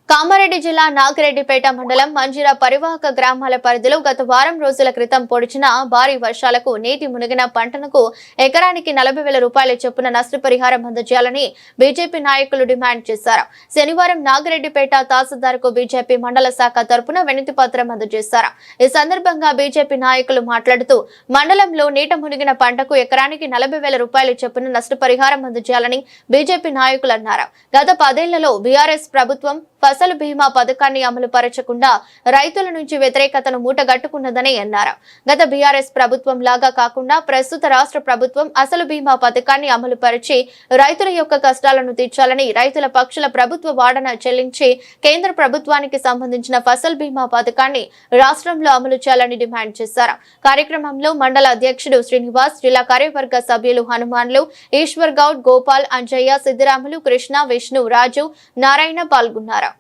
కామారెడ్డి జిల్లా నాగిరెడ్డిపేట మండలం మంజిరా పరివాహక గ్రామాల పరిధిలో గత వారం రోజుల క్రితం పొడిచిన భారీ వర్షాలకు నీటి మునిగిన పంటలకు ఎకరానికి 40,000 రూపాయల చొప్పున నష్టపరిహారం అందజేయాలని బీజేపీ నాయకులు డిమాండ్ చేశారు. శనివారం నాగిరెడ్డిపేట తహసీల్దార్కు బీజేపీ మండల శాఖ తరపున వినతి పత్రం అందజేశారు. ఈ సందర్భంగా బీజేపీ నాయకులు మాట్లాడుతూ మండలంలో నీట మునిగిన పంటకు ఎకరానికి 40,000 రూపాయల చొప్పున నష్టపరిహారం అందజేయాలని బీజేపీ నాయకులు అన్నారు. గత 10 ఏళ్లలో బీఆర్ఎస్ ప్రభుత్వం ఫసలు బీమా పథకాన్ని అమలు పరచకుండా రైతుల నుంచి వ్యతిరేకతను మూటగట్టుకున్నదని అన్నారు. గత బీఆర్ఎస్ ప్రభుత్వం లాగా కాకుండా ప్రస్తుత రాష్ట్ర ప్రభుత్వం అసలు బీమా పథకాన్ని అమలు పరిచి రైతుల యొక్క కష్టాలను తీర్చాలని, రైతుల పక్షుల ప్రభుత్వ వాడన చెల్లించి కేంద్ర ప్రభుత్వానికి సంబంధించిన ఫసల్ బీమా పథకాన్ని రాష్ట్రంలో అమలు చేయాలని డిమాండ్ చేశారు. కార్యక్రమంలో మండల అధ్యక్షుడు శ్రీనివాస్, జిల్లా కార్యవర్గ సభ్యులు హనుమాన్లు, ఈశ్వర్ గౌడ్, గోపాల్, అంజయ్య, సిద్దిరాములు, కృష్ణ, విష్ణు, రాజు, నారాయణ పాల్గొన్నారు.